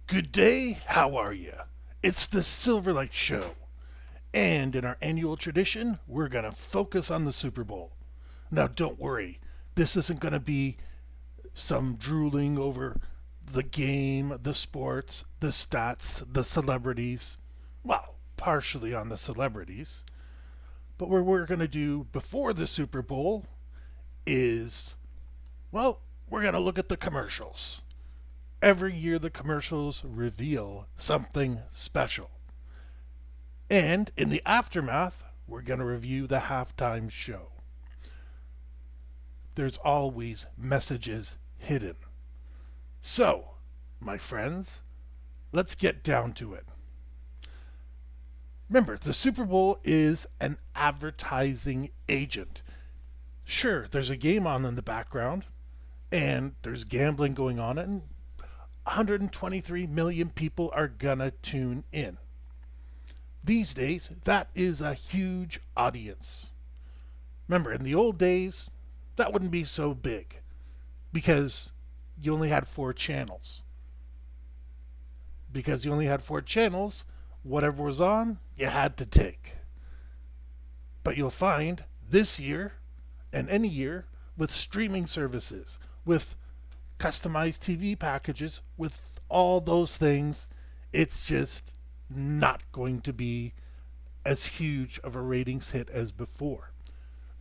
Good day, how are you? It's the Silverlight Show, and in our annual tradition, we're going to focus on the Super Bowl. Now, don't worry, this isn't going to be some drooling over the game, the sports, the stats, the celebrities. Well, partially on the celebrities. But what we're going to do before the Super Bowl is, well, we're going to look at the commercials. Every year, the commercials reveal something special. And in the aftermath, we're going to review the halftime show. There's always messages hidden. So, my friends, let's get down to it. Remember, the Super Bowl is an advertising agent. Sure, there's a game on in the background, and there's gambling going on, and 123 million people are gonna tune in. These days, that is a huge audience. Remember, in the old days, that wouldn't be so big because you only had four channels. Because you only had four channels, whatever was on, you had to take. But you'll find this year and any year with streaming services, with customized TV packages, with all those things, it's just not going to be as huge of a ratings hit as before.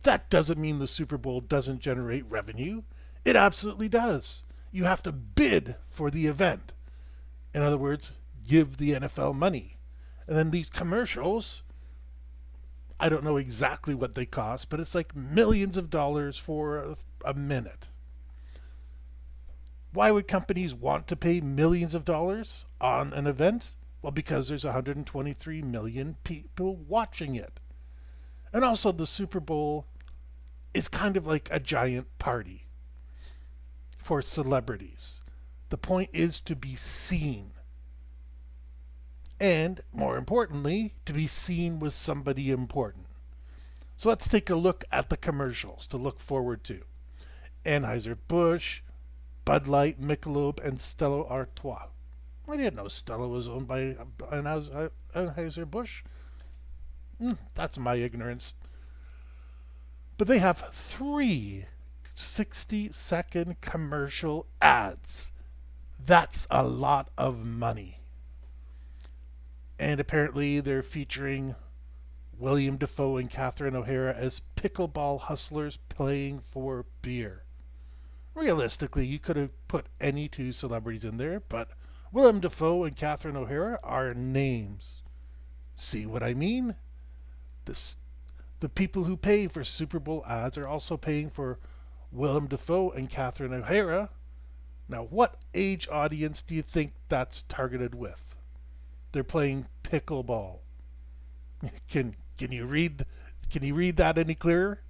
That doesn't mean the Super Bowl doesn't generate revenue. It absolutely does. You have to bid for the event. In other words, give the NFL money. And then these commercials, I don't know exactly what they cost, but it's like millions of dollars for a minute. Why would companies want to pay millions of dollars on an event? Well, because there's 123 million people watching it. And also, the Super Bowl is kind of like a giant party for celebrities. The point is to be seen. And, more importantly, to be seen with somebody important. So let's take a look at the commercials to look forward to. Anheuser-Busch, Bud Light, Michelob, and Stella Artois. I didn't know Stella was owned by Anheuser-Busch. That's my ignorance. But they have three 60-second commercial ads. That's a lot of money. And apparently they're featuring William Dafoe and Catherine O'Hara as pickleball hustlers playing for beer. Realistically, you could have put any two celebrities in there, but Willem Dafoe and Catherine O'Hara are names. See what I mean? The people who pay for Super Bowl ads are also paying for Willem Dafoe and Catherine O'Hara. Now, what age audience do you think that's targeted with? They're playing pickleball. Can you read that any clearer?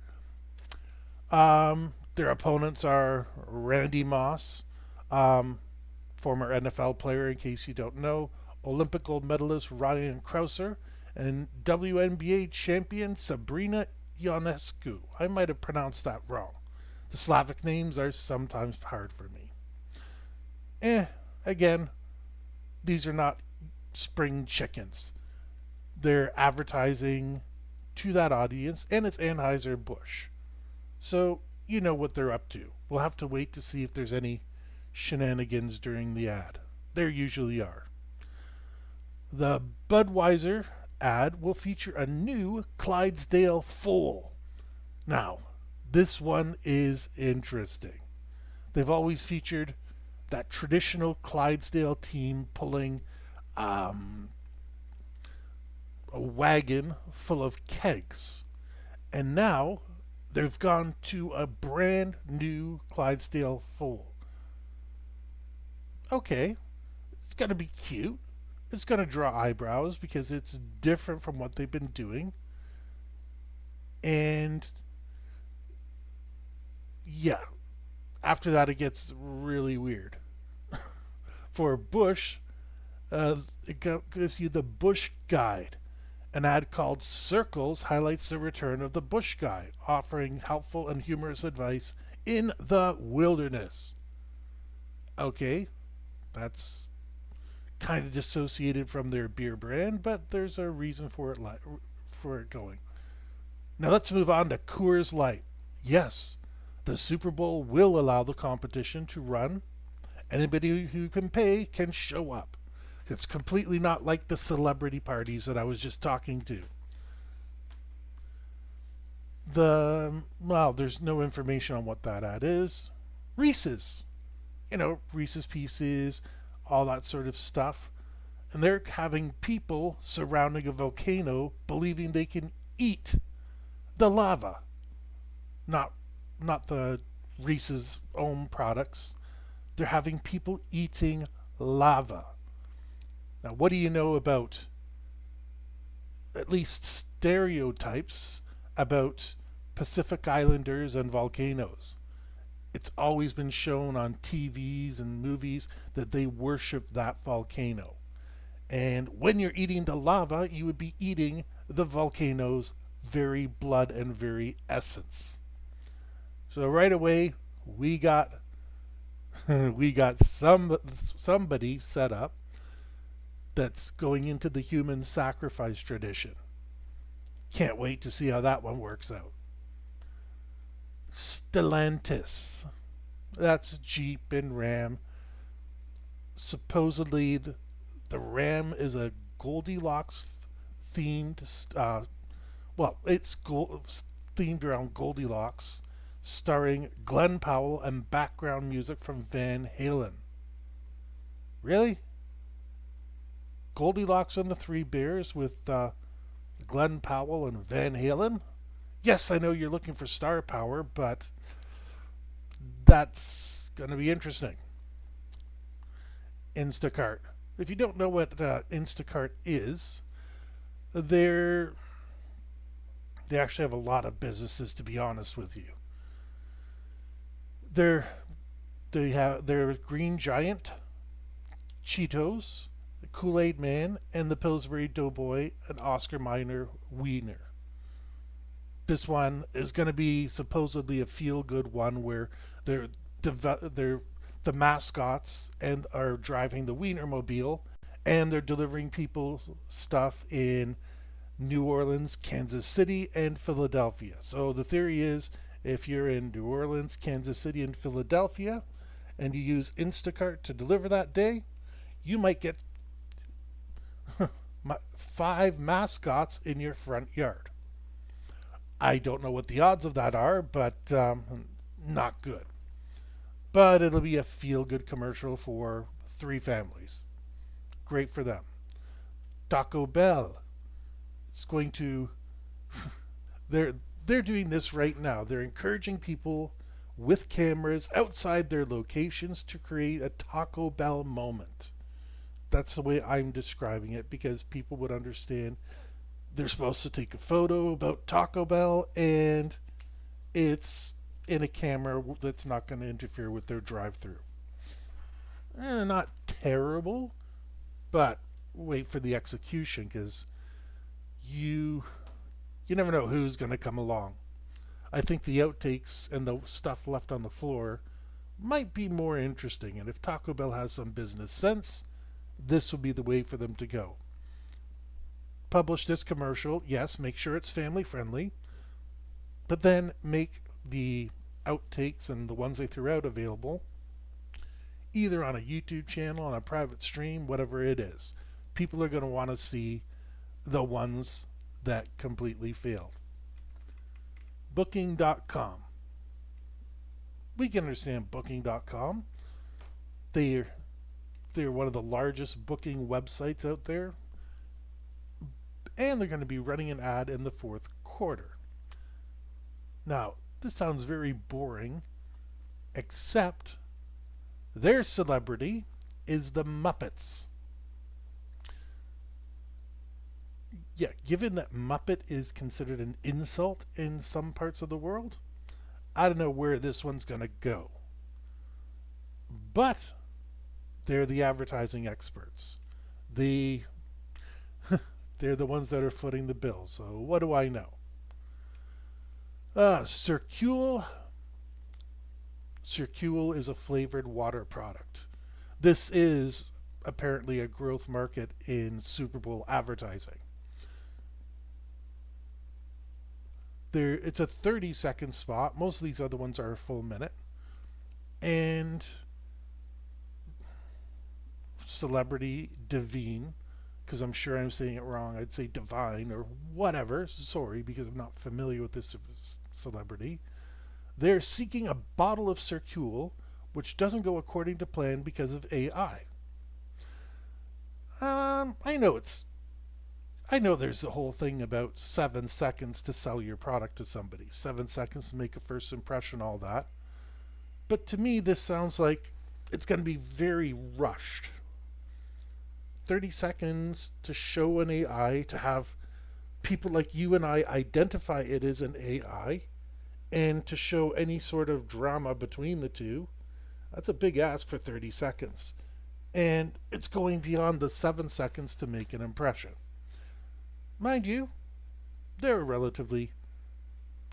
Their opponents are Randy Moss, former NFL player, in case you don't know, Olympic gold medalist Ryan Krauser, and WNBA champion Sabrina Ionescu. I might have pronounced that wrong. The Slavic names are sometimes hard for me. Again, these are not spring chickens. They're advertising to that audience, and it's Anheuser-Busch. So, you know what they're up to. We'll have to wait to see if there's any shenanigans during the ad. There usually are. The Budweiser ad will feature a new Clydesdale foal. Now, this one is interesting. They've always featured that traditional Clydesdale team pulling a wagon full of kegs. And now they've gone to a brand new Clydesdale foal. Okay, it's going to be cute. It's going to draw eyebrows because it's different from what they've been doing. And yeah, after that, it gets really weird. For Bush, it gives you the Bush Guide. An ad called Circles highlights the return of the Bush Guide, offering helpful and humorous advice in the wilderness. Okay, that's kind of dissociated from their beer brand, but there's a reason for it going. Now let's move on to Coors Light. Yes, the Super Bowl will allow the competition to run. Anybody who can pay can show up. It's completely not like the celebrity parties that I was just talking to. There's no information on what that ad is. Reese's, Reese's Pieces, all that sort of stuff. And they're having people surrounding a volcano believing they can eat the lava, not the Reese's own products. They're having people eating lava. Now, what do you know about at least stereotypes about Pacific Islanders and volcanoes? It's always been shown on TVs and movies that they worship that volcano. And when you're eating the lava, you would be eating the volcano's very blood and very essence. So right away, we got somebody set up that's going into the human sacrifice tradition. Can't wait to see how that one works out. Stellantis. That's Jeep and Ram. Supposedly, the Ram is a Goldilocks themed. Themed around Goldilocks, starring Glenn Powell and background music from Van Halen. Really? Goldilocks and the Three Bears with Glenn Powell and Van Halen? Yes, I know you're looking for star power, but that's going to be interesting. Instacart. If you don't know what Instacart is, they actually have a lot of businesses, to be honest with you. They're Green Giant, Cheetos, the Kool-Aid Man, and the Pillsbury Doughboy and Oscar Mayer Wiener. This one is going to be supposedly a feel-good one where they're the mascots and are driving the Wienermobile, and they're delivering people stuff in New Orleans, Kansas City, and Philadelphia. So the theory is, if you're in New Orleans, Kansas City, and Philadelphia, and you use Instacart to deliver that day, you might get 5 mascots in your front yard. I don't know what the odds of that are, but not good. But it'll be a feel-good commercial for 3 families. Great for them. Taco Bell. It's going to... They're doing this right now. They're encouraging people with cameras outside their locations to create a Taco Bell moment. That's the way I'm describing it, because people would understand they're supposed to take a photo about Taco Bell, and it's in a camera that's not going to interfere with their drive-through. Not terrible, but wait for the execution, because you never know who's going to come along. I think the outtakes and the stuff left on the floor might be more interesting, and if Taco Bell has some business sense, this will be the way for them to go. Publish this commercial, yes, make sure it's family friendly, but then make the outtakes and the ones they threw out available either on a YouTube channel, on a private stream, whatever it is. People are going to want to see the ones that completely failed. Booking.com. We can understand Booking.com. They're one of the largest booking websites out there, and they're going to be running an ad in the 4th quarter. Now, this sounds very boring, except their celebrity is the Muppets. Yeah, given that Muppet is considered an insult in some parts of the world, I don't know where this one's going to go. But they're the advertising experts. They're the ones that are footing the bill. So what do I know? Circule. Circule is a flavored water product. This is apparently a growth market in Super Bowl advertising. It's a 30-second spot. Most of these other ones are a full minute. And celebrity Devine, because I'm sure I'm saying it wrong. I'd say Divine or whatever. Sorry, because I'm not familiar with this celebrity. They're seeking a bottle of Circule, which doesn't go according to plan because of AI. I know I know there's a whole thing about 7 seconds to sell your product to somebody, 7 seconds to make a first impression, all that. But to me, this sounds like it's going to be very rushed. 30 seconds to show an AI, to have people like you and I identify it as an AI, and to show any sort of drama between the two. That's a big ask for 30 seconds. And it's going beyond the 7 seconds to make an impression. Mind you, they're a relatively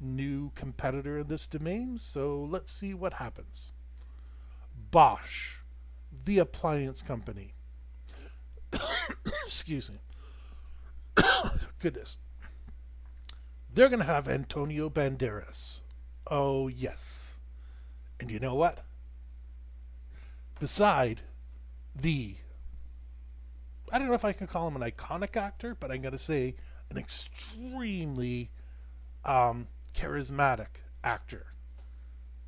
new competitor in this domain, so let's see what happens. Bosch, the appliance company. Excuse me. Goodness. They're going to have Antonio Banderas. Oh, yes. And you know what? Beside the, I don't know if I can call him an iconic actor, but I'm going to say an extremely charismatic actor.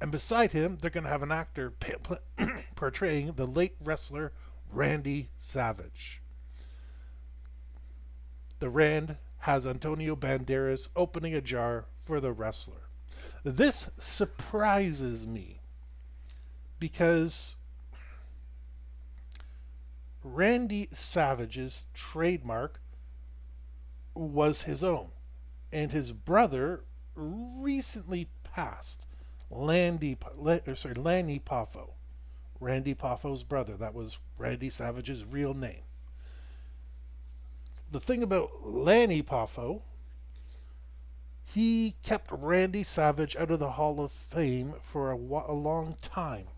And beside him, they're going to have an actor portraying the late wrestler Randy Savage. The Rand has Antonio Banderas opening a jar for the wrestler. This surprises me because Randy Savage's trademark was his own, and his brother recently passed. Lanny Poffo. Randy Poffo's brother. That was Randy Savage's real name. The thing about Lanny Poffo, he kept Randy Savage out of the Hall of Fame for a long time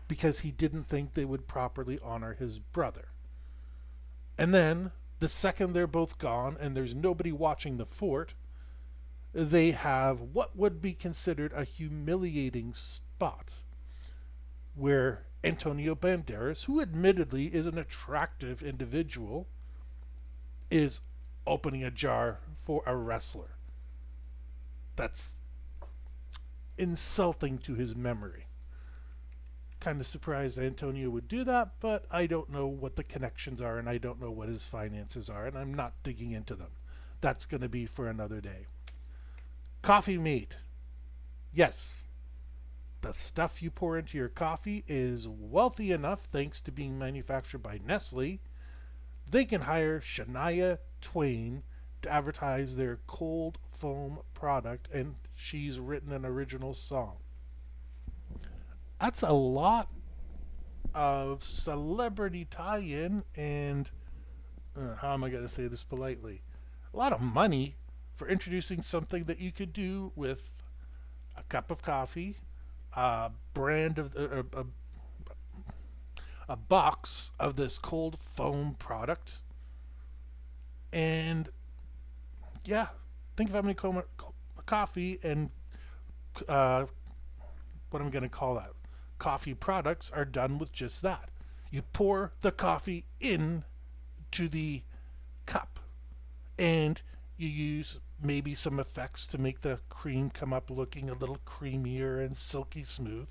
because he didn't think they would properly honor his brother. And then, the second they're both gone and there's nobody watching the fort, they have what would be considered a humiliating spot where Antonio Banderas, who admittedly is an attractive individual, is opening a jar for a wrestler. That's insulting to his memory. Kind of surprised Antonio would do that, but I don't know what the connections are and I don't know what his finances are, and I'm not digging into them. That's going to be for another day. Coffee mate. Yes, the stuff you pour into your coffee is wealthy enough, thanks to being manufactured by Nestle. They can hire Shania Twain to advertise their cold foam product, and she's written an original song. That's a lot of celebrity tie-in, and how am I going to say this politely? A lot of money for introducing something that you could do with a cup of coffee, a brand of a box of this cold foam product, and yeah, think of how many coffee and what I'm going to call that, coffee products are done with just that. You pour the coffee in to the cup, and you use maybe some effects to make the cream come up looking a little creamier and silky smooth.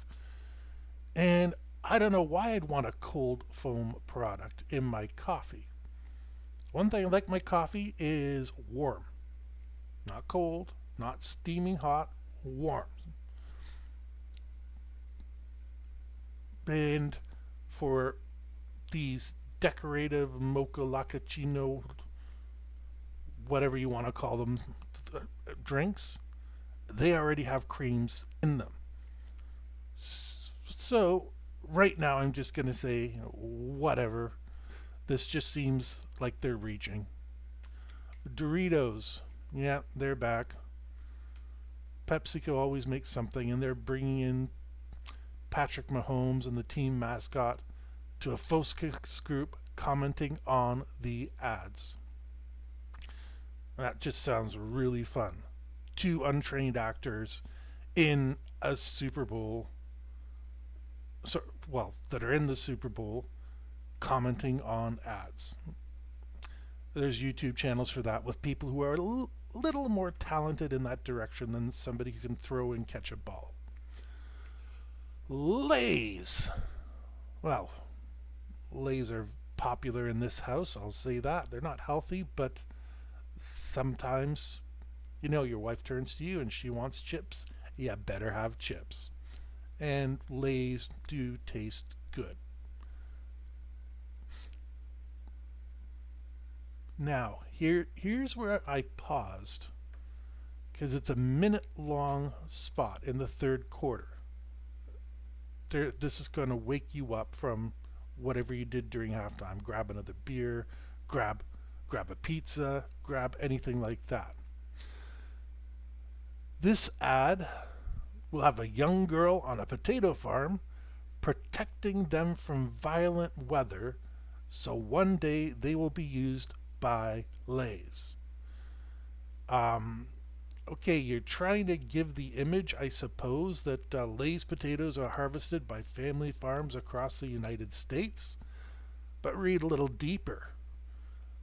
And I don't know why I'd want a cold foam product in my coffee. One thing I like my coffee is warm. Not cold, not steaming hot, warm. And for these decorative mocha lacchino, whatever you want to call them, drinks, they already have creams in them. So right now I'm just going to say whatever. This just seems like they're reaching. Doritos, yeah, they're back. PepsiCo always makes something, and they're bringing in Patrick Mahomes and the team mascot to a focus group commenting on the ads. That just sounds really fun. Two untrained actors in a Super Bowl, so, well, that are in the Super Bowl commenting on ads. There's YouTube channels for that with people who are a little more talented in that direction than somebody who can throw and catch a ball. Lays. Well, Lays are popular in this house, I'll say that. They're not healthy, but sometimes, your wife turns to you and she wants chips. You better have chips. And Lays do taste good. Now, here's where I paused because it's a minute long spot in the third quarter. This is going to wake you up from whatever you did during halftime. Grab another beer, grab a pizza, grab anything like that. This ad will have a young girl on a potato farm protecting them from violent weather so one day they will be used by Lays. Okay, you're trying to give the image, I suppose, that Lay's potatoes are harvested by family farms across the United States. But read a little deeper.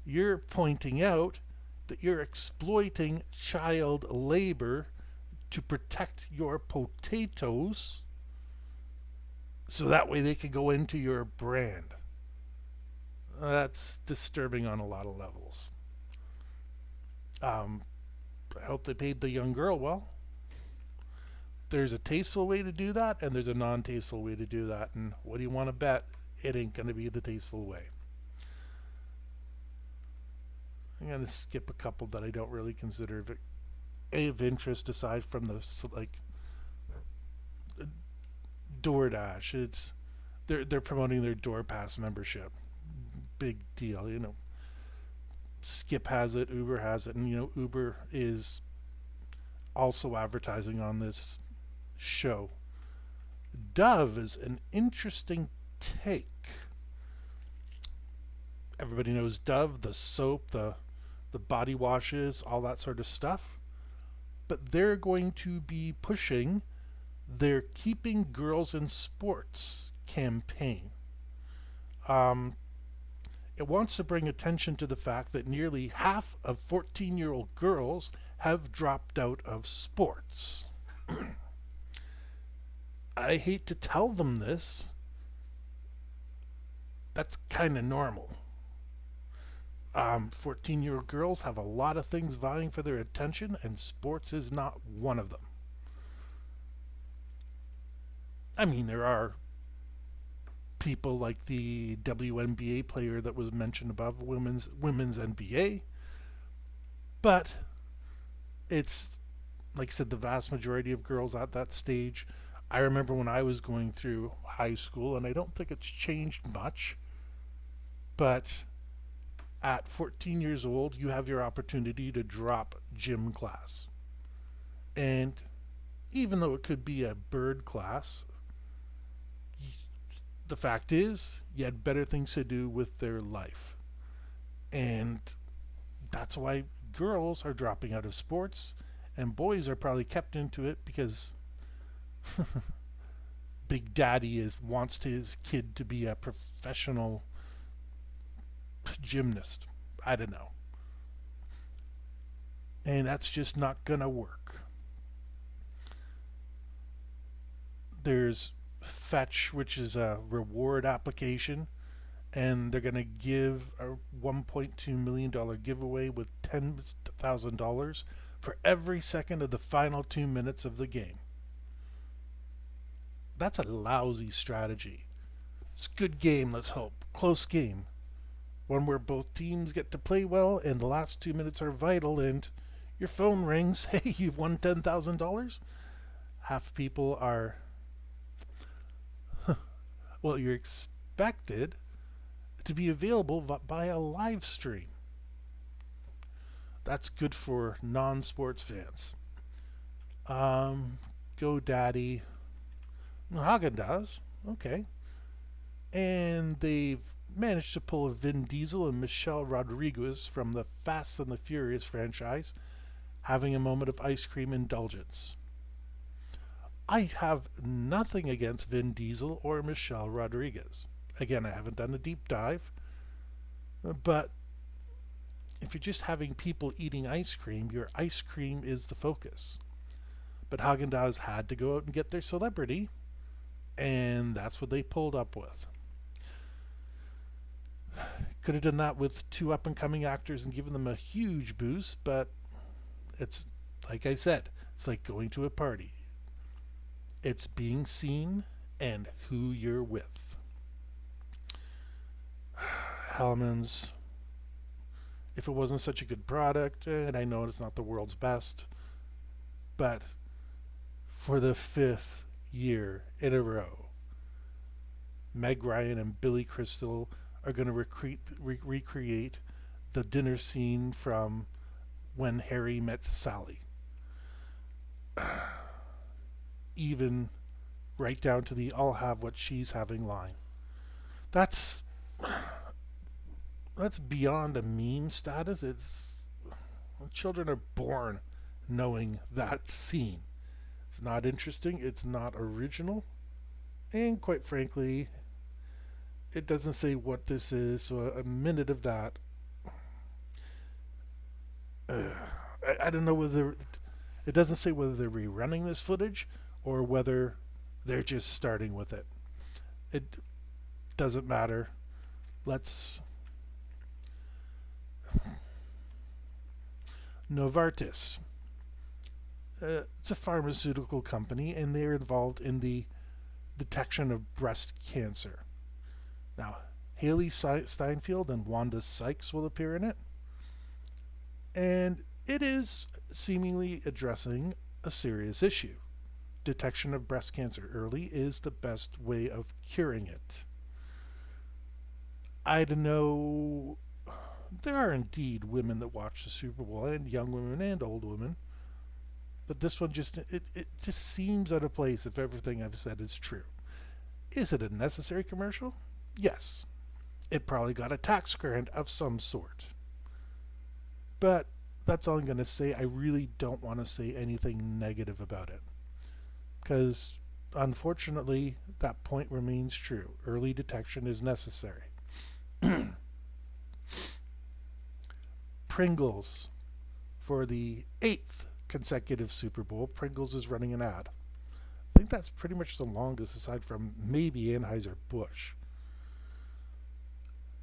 You're pointing out that you're exploiting child labor to protect your potatoes so that way they can go into your brand. That's disturbing on a lot of levels. I hope they paid the young girl well. There's a tasteful way to do that, and there's a non-tasteful way to do that. And what do you want to bet? It ain't going to be the tasteful way. I'm going to skip a couple that I don't really consider of interest aside from the DoorDash. They're promoting their DoorPass membership. Big deal, Skip has it, Uber has it, and Uber is also advertising on this show. Dove is an interesting take. Everybody knows Dove, the soap, the body washes, all that sort of stuff. But they're going to be pushing their Keeping Girls in Sports campaign. It wants to bring attention to the fact that nearly half of 14-year-old girls have dropped out of sports. I hate to tell them this. That's kind of normal. 14-year-old girls have a lot of things vying for their attention, and sports is not one of them. I mean, there are people like the WNBA player that was mentioned above, women's NBA, but it's, like I said, the vast majority of girls at that stage. I remember when I was going through high school, and I don't think it's changed much, but at 14 years old, you have your opportunity to drop gym class. And even though it could be a bird class, the fact is, you had better things to do with their life. And that's why girls are dropping out of sports, and boys are probably kept into it because Big Daddy wants his kid to be a professional gymnast. I don't know. And that's just not going to work. There's Fetch, which is a reward application, and they're going to give a $1.2 million giveaway with $10,000 for every second of the final 2 minutes of the game. That's a lousy strategy. It's a good game, let's hope. Close game. One where both teams get to play well and the last 2 minutes are vital and your phone rings. Hey, you've won $10,000? Half people are... well, you're expected to be available by a live stream. That's good for non-sports fans. GoDaddy. Hagen does. Okay. And they've managed to pull a Vin Diesel and Michelle Rodriguez from the Fast and the Furious franchise having a moment of ice cream indulgence. I have nothing against Vin Diesel or Michelle Rodriguez. Again, I haven't done a deep dive, but if you're just having people eating ice cream, your ice cream is the focus. But Haagen-Dazs had to go out and get their celebrity, and that's what they pulled up with. Could have done that with two up and coming actors and given them a huge boost, but it's like I said, it's like going to a party. It's being seen and who you're with. Hellman's, if it wasn't such a good product, and I know it's not the world's best, but for the 5th year in a row, Meg Ryan and Billy Crystal are going to recreate the dinner scene from When Harry Met Sally. Even right down to the I'll have what she's having line. That's beyond a meme status. It's children are born knowing that scene. It's not interesting, it's not original, and quite frankly, it doesn't say what this is, so a minute of that. I don't know whether it doesn't say whether they're rerunning this footage or whether they're just starting with it. It doesn't matter. Let's. Novartis. It's a pharmaceutical company, and they're involved in the detection of breast cancer. Now, Haley Steinfeld and Wanda Sykes will appear in it. And it is seemingly addressing a serious issue. Detection of breast cancer early is the best way of curing it. I don't know. There are indeed women that watch the Super Bowl, and young women and old women. But this one it just seems out of place if everything I've said is true. Is it a necessary commercial? Yes. It probably got a tax grant of some sort. But that's all I'm going to say. I really don't want to say anything negative about it. Because, unfortunately, that point remains true. Early detection is necessary. Pringles. For the 8th consecutive Super Bowl, Pringles is running an ad. I think that's pretty much the longest aside from maybe Anheuser-Busch.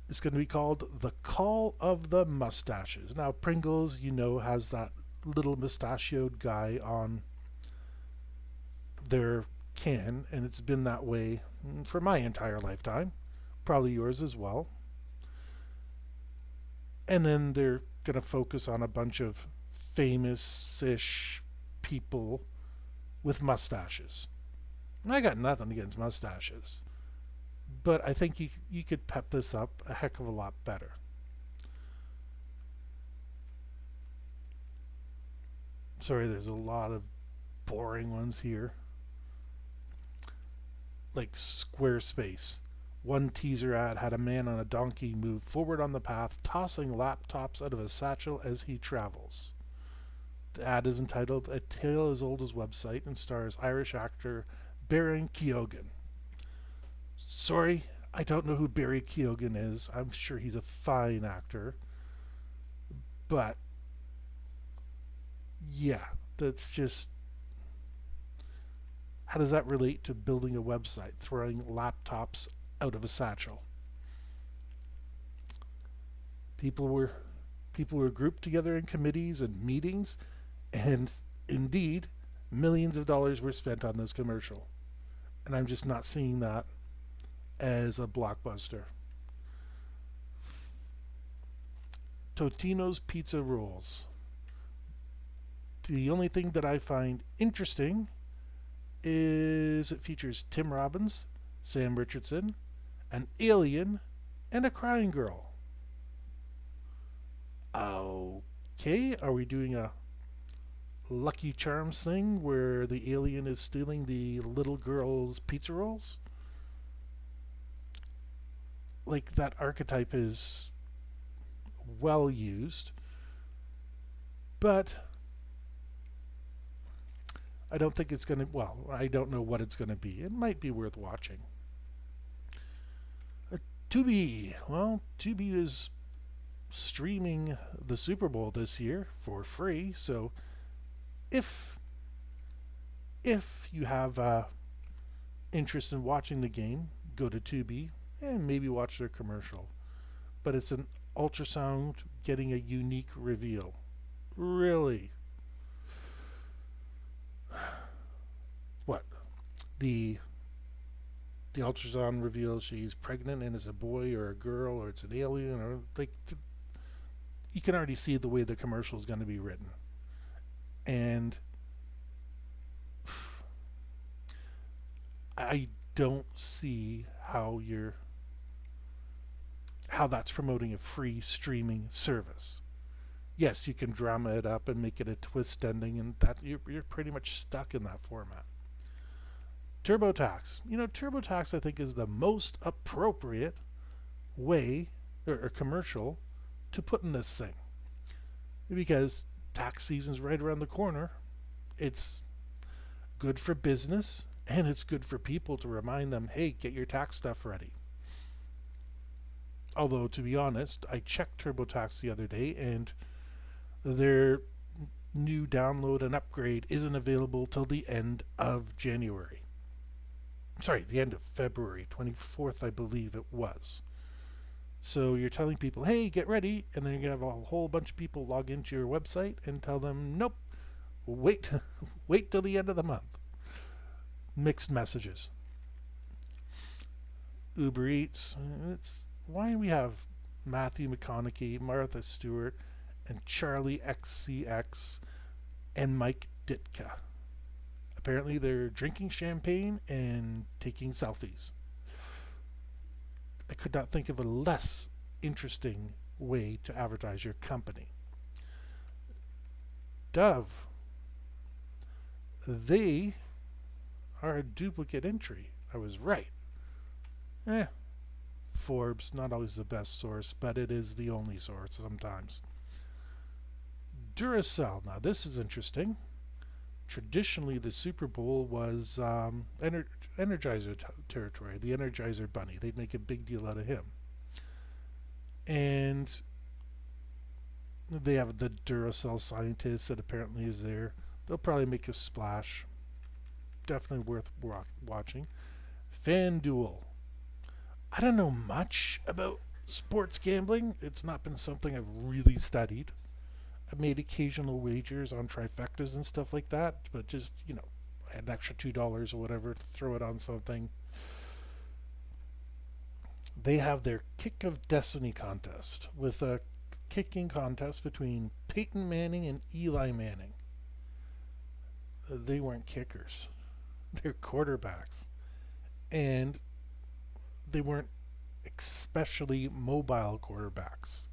It's going to be called The Call of the Mustaches. Now, Pringles, has that little mustachioed guy on their can, and it's been that way for my entire lifetime. Probably yours as well. And then they're going to focus on a bunch of famous-ish people with mustaches. And I got nothing against mustaches. But I think you could pep this up a heck of a lot better. Sorry, there's a lot of boring ones here. Like Squarespace. One teaser ad had a man on a donkey move forward on the path, tossing laptops out of a satchel as he travels. The ad is entitled A Tale as Old as Website and stars Irish actor Baron Keoghan. Sorry, I don't know who Barry Keoghan is. I'm sure he's a fine actor. But, yeah, that's just... How does that relate to building a website, throwing laptops out of a satchel? People were grouped together in committees and meetings, and indeed, millions of dollars were spent on this commercial. And I'm just not seeing that as a blockbuster. Totino's Pizza Rolls. The only thing that I find interesting is it features Tim Robbins, Sam Richardson, an alien, and a crying girl. Okay, are we doing a Lucky Charms thing where the alien is stealing the little girl's pizza rolls? like that archetype is well used, but I don't think it's going to, well, I don't know what it's going to be. It might be worth watching. 2B, well, 2B is streaming the Super Bowl this year for free, so if you have interest in watching the game, go to 2B and maybe watch their commercial. But it's an ultrasound getting a unique reveal. Really? What? The the ultrasound reveals she's pregnant and it's a boy or a girl or it's an alien or like you can already see the way the commercial is going to be written. And I don't see how that's promoting a free streaming service. Yes, you can drama it up and make it a twist ending, and that you're pretty much stuck in that format. TurboTax, TurboTax I think is the most appropriate way or commercial to put in this thing because tax season's right around the corner. It's good for business and it's good for people to remind them, hey, get your tax stuff ready. Although, to be honest, I checked TurboTax the other day and their new download and upgrade isn't available till the end of January. Sorry, the end of February, 24th, I believe it was. So you're telling people, hey, get ready, and then you're going to have a whole bunch of people log into your website and tell them, nope, wait, wait till the end of the month. Mixed messages. Uber Eats, it's why we have Matthew McConaughey, Martha Stewart, and Charlie XCX, and Mike Ditka. Apparently they're drinking champagne and taking selfies. I could not think of a less interesting way to advertise your company. Dove, they are a duplicate entry. I was right. Forbes, not always the best source, but it is the only source sometimes. Duracell, now this is interesting. Traditionally, the Super Bowl was Energizer territory, the Energizer Bunny. They'd make a big deal out of him. And they have the Duracell scientist that apparently is there. They'll probably make a splash. Definitely worth watching. FanDuel. I don't know much about sports gambling. It's not been something I've really studied. I've made occasional wagers on trifectas and stuff like that, but just, I had an extra $2 or whatever to throw it on something. They have their Kick of Destiny contest with a kicking contest between Peyton Manning and Eli Manning. They weren't kickers, they're quarterbacks. And they weren't especially mobile quarterbacks.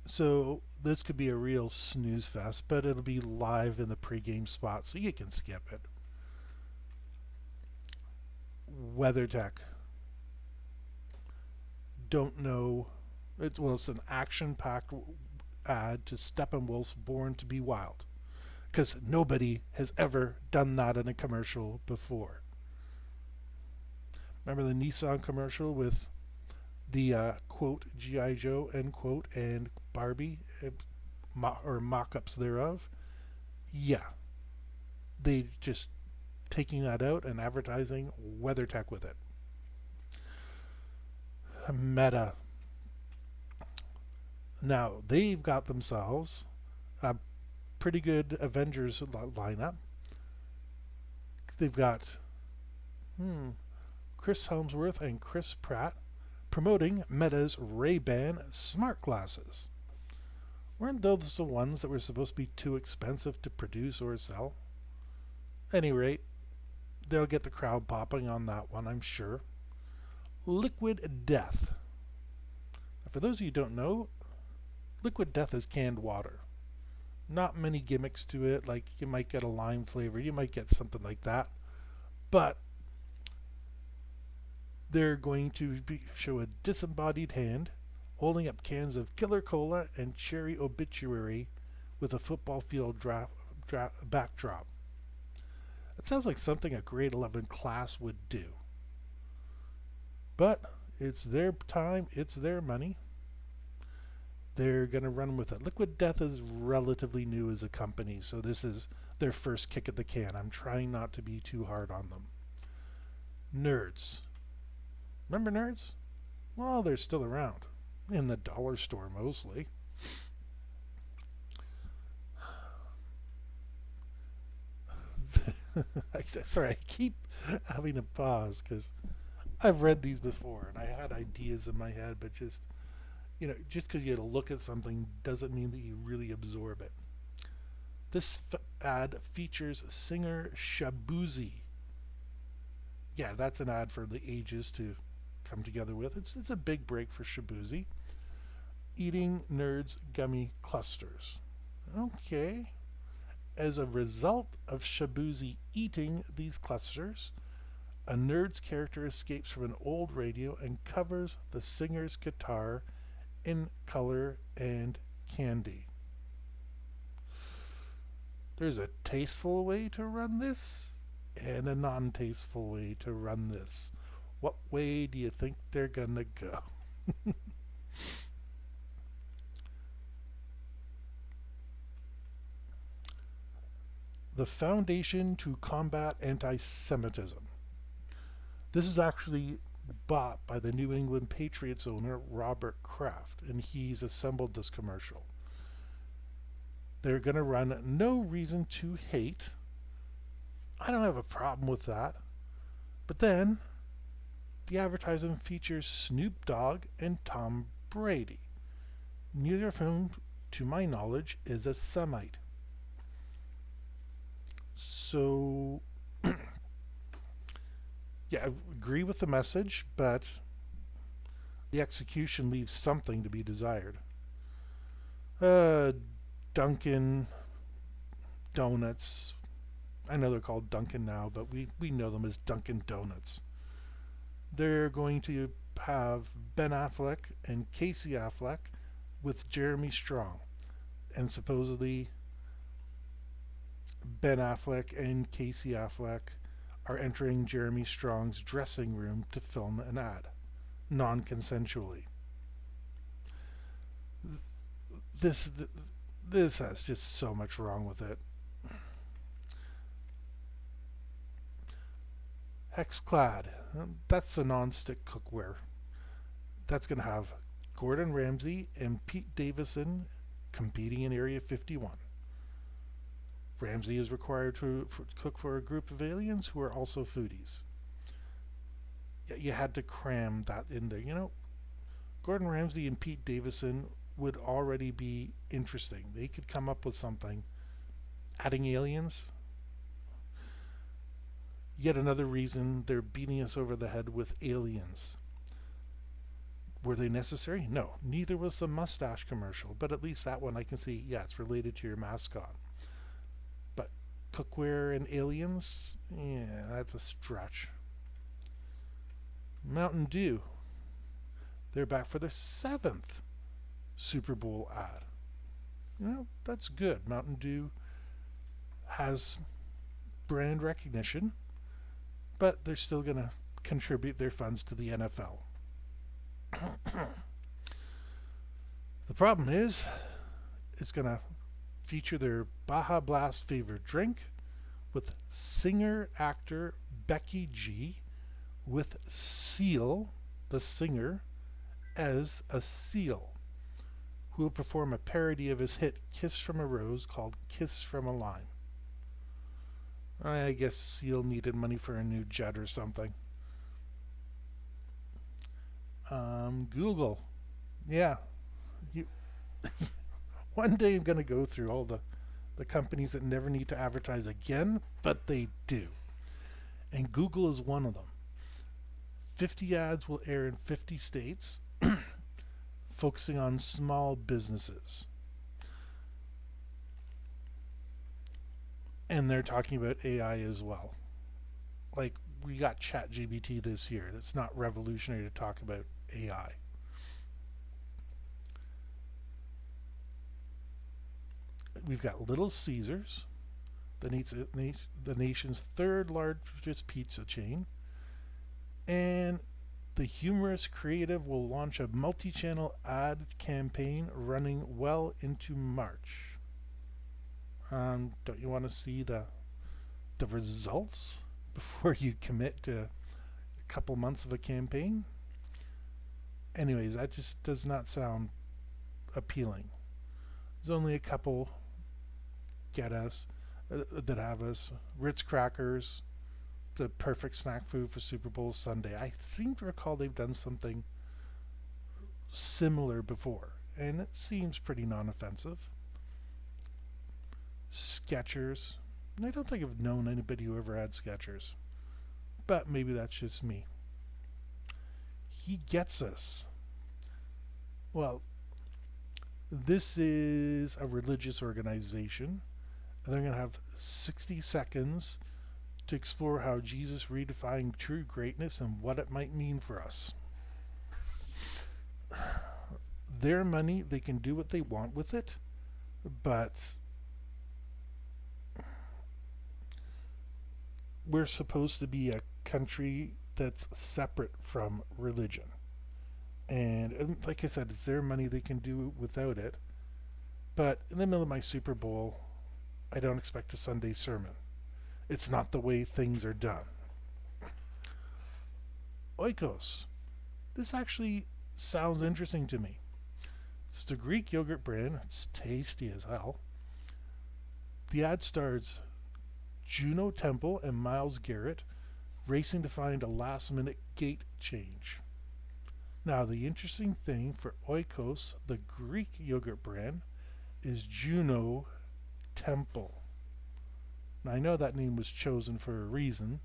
So this could be a real snooze fest, but it'll be live in the pregame spot, so you can skip it. WeatherTech. Don't know. It's an action-packed ad to Steppenwolf's Born to Be Wild, because nobody has ever done that in a commercial before. Remember the Nissan commercial with the quote G.I. Joe end quote and Barbie or mock-ups thereof? Yeah, they just taking that out and advertising WeatherTech with it. Meta. Now they've got themselves a pretty good Avengers lineup. They've got Chris Helmsworth and Chris Pratt promoting Meta's Ray-Ban smart glasses. Weren't those the ones that were supposed to be too expensive to produce or sell? At any rate, they'll get the crowd popping on that one, I'm sure. Liquid Death. Now, for those of you who don't know, Liquid Death is canned water. Not many gimmicks to it, like you might get a lime flavor, you might get something like that. But They're going to show a disembodied hand holding up cans of Killer Cola and Cherry Obituary with a football field backdrop. It sounds like something a grade 11 class would do. But it's their time, it's their money. They're going to run with it. Liquid Death is relatively new as a company, so this is their first kick at the can. I'm trying not to be too hard on them. Nerds. Remember Nerds? Well, they're still around. In the dollar store mostly. Sorry, I keep having to pause because I've read these before and I had ideas in my head, but just because you look at something doesn't mean that you really absorb it. This ad features singer Shabuzi. Yeah, that's an ad for the ages to come together with. It's a big break for Shabuzi. Eating Nerds gummy clusters. Okay. As a result of Shabuzi eating these clusters, a Nerd's character escapes from an old radio and covers the singer's guitar in color and candy. There's a tasteful way to run this and a non-tasteful way to run this. What way do you think they're gonna go? The Foundation to Combat Anti-Semitism. This is actually bought by the New England Patriots owner Robert Kraft, and he's assembled this commercial. They're going to run No Reason to Hate. I don't have a problem with that. But then, the advertising features Snoop Dogg and Tom Brady, neither of whom, to my knowledge, is a Semite. So, yeah, I agree with the message, but the execution leaves something to be desired. Dunkin' Donuts. I know they're called Dunkin' now, but we know them as Dunkin' Donuts. They're going to have Ben Affleck and Casey Affleck with Jeremy Strong. And supposedly Ben Affleck and Casey Affleck are entering Jeremy Strong's dressing room to film an ad, non-consensually. This has just so much wrong with it. Hexclad, that's the non-stick cookware. That's going to have Gordon Ramsay and Pete Davidson competing in Area 51. Ramsay is required to cook for a group of aliens who are also foodies. You had to cram that in there. Gordon Ramsay and Pete Davidson would already be interesting. They could come up with something. Adding aliens? Yet another reason they're beating us over the head with aliens. Were they necessary? No. Neither was the mustache commercial, but at least that one I can see, yeah, it's related to your mascot. But cookware and aliens? Yeah, that's a stretch. Mountain Dew. They're back for their 7th Super Bowl ad. That's good. Mountain Dew has brand recognition, but they're still going to contribute their funds to the NFL. The problem is, it's going to feature their Baja Blast favorite drink with singer-actor Becky G with Seal, the singer, as a seal, who will perform a parody of his hit Kiss from a Rose called Kiss from a Lime. I guess Seal needed money for a new jet or something. Google. Yeah. One day I'm going to go through all the companies that never need to advertise again, but they do. And Google is one of them. 50 ads will air in 50 states, focusing on small businesses. And they're talking about AI as well. Like, we got ChatGPT this year. It's not revolutionary to talk about AI. We've got Little Caesars, the nation's third largest pizza chain, and the humorous creative will launch a multi-channel ad campaign running well into March. Don't you want to see the results before you commit to a couple months of a campaign? Anyways, that just does not sound appealing. There's only a couple get us that have us. Ritz crackers, the perfect snack food for Super Bowl Sunday. I seem to recall they've done something similar before, and it seems pretty non-offensive. Skechers. I don't think I've known anybody who ever had Skechers, but maybe that's just me. He gets us. Well, this is a religious organization. They're going to have 60 seconds to explore how Jesus redefined true greatness and what it might mean for us. Their money, they can do what they want with it, but we're supposed to be a country that's separate from religion. And like I said, it's their money, they can do without it. But in the middle of my Super Bowl, I don't expect a Sunday sermon. It's not the way things are done. Oikos. This actually sounds interesting to me. It's the Greek yogurt brand. It's tasty as hell. The ad stars Juno Temple and Miles Garrett racing to find a last-minute gate change. Now, the interesting thing for Oikos, the Greek yogurt brand, is Juno Temple. Now, I know that name was chosen for a reason.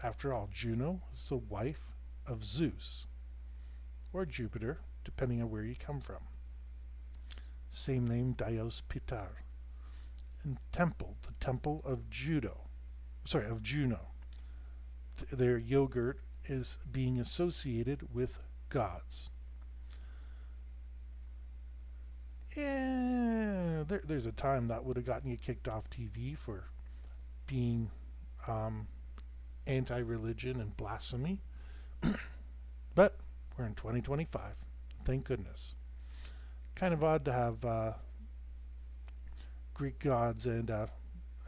After all, Juno is the wife of Zeus, or Jupiter, depending on where you come from. Same name, Dios Pitar. And Temple, the temple of Juno. Their yogurt is being associated with gods. Yeah, there's a time that would have gotten you kicked off TV for being anti-religion and blasphemy. But we're in 2025. Thank goodness. Kind of odd to have Greek gods and a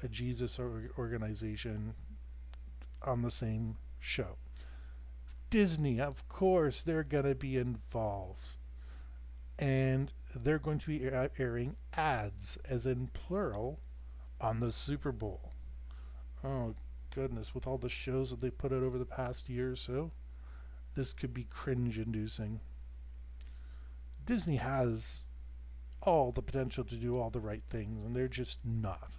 Jesus organization on the same show. Disney, of course, they're going to be involved. And they're going to be airing ads, as in plural, on the Super Bowl. Oh, goodness. With all the shows that they put out over the past year or so, this could be cringe-inducing. Disney has all the potential to do all the right things, and they're just not.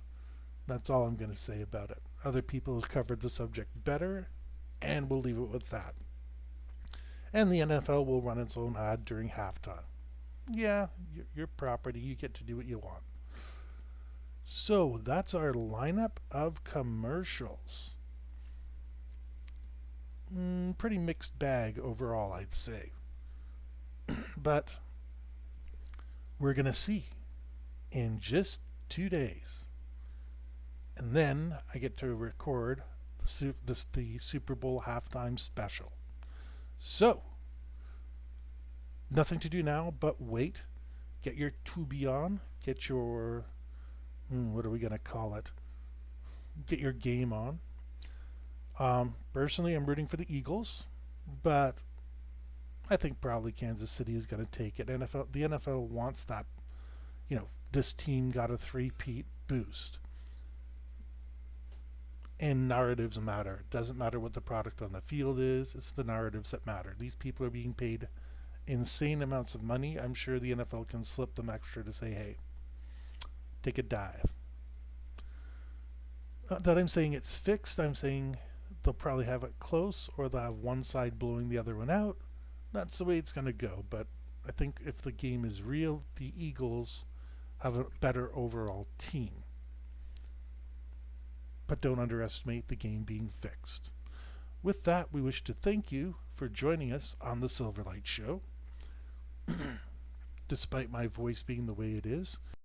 That's all I'm going to say about it. Other people have covered the subject better, and we'll leave it with that. And the NFL will run its own ad during halftime. Yeah, your property, you get to do what you want. So that's our lineup of commercials. Pretty mixed bag overall, I'd say. But we're going to see in just 2 days. And then I get to record the Super Bowl halftime special. So, nothing to do now but wait. Get your Tubi on. Get your, what are we going to call it? Get your game on. Personally, I'm rooting for the Eagles, but I think probably Kansas City is going to take it. The NFL wants that, this team got a three-peat boost. And narratives matter. It doesn't matter what the product on the field is. It's the narratives that matter. These people are being paid insane amounts of money. I'm sure the NFL can slip them extra to say, hey, take a dive. Not that I'm saying it's fixed. I'm saying they'll probably have it close, or they'll have one side blowing the other one out. That's the way it's going to go. But I think if the game is real, the Eagles have a better overall team. but don't underestimate the game being fixed. With that, we wish to thank you for joining us on the Silverlight Show. Despite my voice being the way it is,